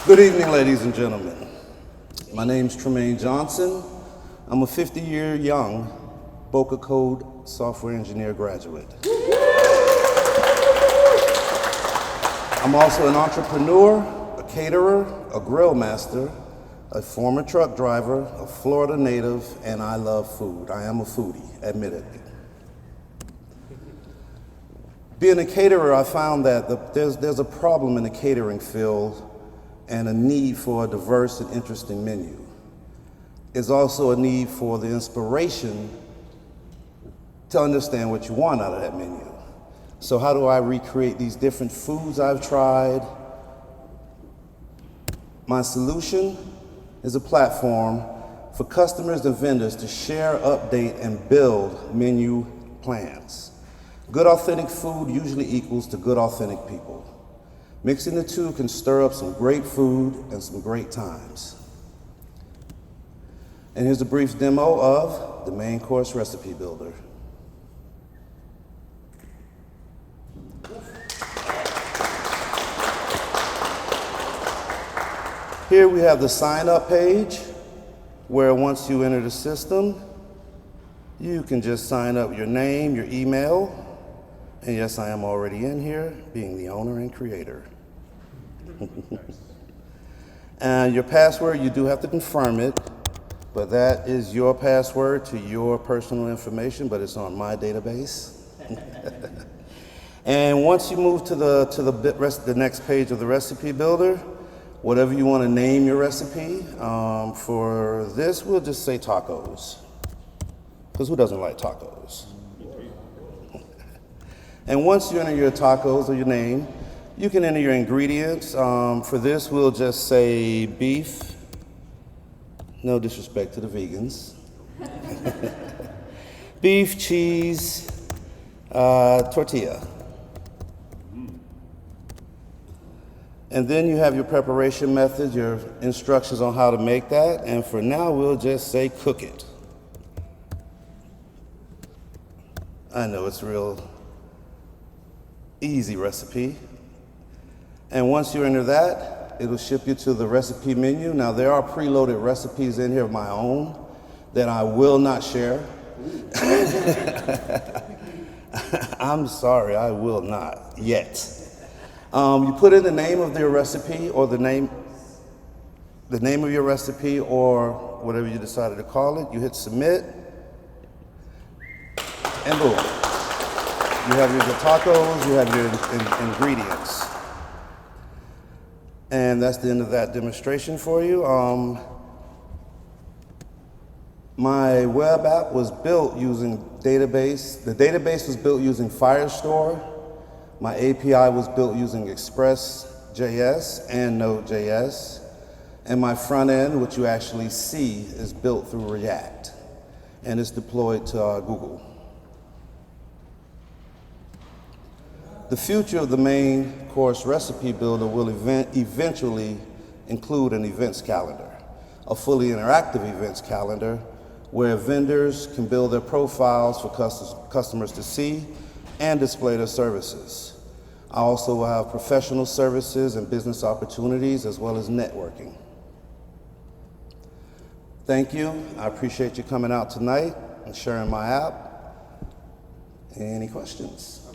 Good evening, ladies and gentlemen. My name's Tremayne Johnson. I'm a 50-year young Boca Code software engineer graduate. I'm also an entrepreneur, a caterer, a grill master, a former truck driver, a Florida native, and I love food. I am a foodie, admittedly. Being a caterer, I found that there's a problem in the catering field and a need for a diverse and interesting menu. There's also a need for the inspiration to understand what you want out of that menu. So how do I recreate these different foods I've tried? My solution is a platform for customers and vendors to share, update, and build menu plans. Good authentic food usually equals to good authentic people. Mixing the two can stir up some great food and some great times. And here's a brief demo of the Mayne Course Recipe Builder. Here we have the sign up page, where once you enter the system, you can just sign up your name, your email, and yes, I am already in here, being the owner and creator. And your password, you do have to confirm it, but that is your password to your personal information, but it's on my database. And once you move to the next page of the recipe builder, whatever you want to name your recipe, for this, we'll just say tacos, because who doesn't like tacos? And once you enter your tacos or your name, you can enter your ingredients. For this, we'll just say beef. No disrespect to the vegans. Beef, cheese, tortilla. And then you have your preparation method, your instructions on how to make that. And for now, we'll just say cook it. I know it's real easy recipe. And once you enter that, it'll ship you to the recipe menu. Now there are preloaded recipes in here of my own that I will not share. I'm sorry, I will not yet. You put in the name of your recipe or the name of your recipe or whatever you decided to call it. You hit submit, and boom. You have your tacos, you have your ingredients. And that's the end of that demonstration for you. My web app was built using database. The database was built using Firestore. My API was built using Express.js and Node.js. And my front end, which you actually see, is built through React. And it's deployed to Google. The future of the Mayne Course Recipe Builder will eventually include an events calendar, a fully interactive events calendar where vendors can build their profiles for customers to see and display their services. I also will have professional services and business opportunities as well as networking. Thank you. I appreciate you coming out tonight and sharing my app. Any questions?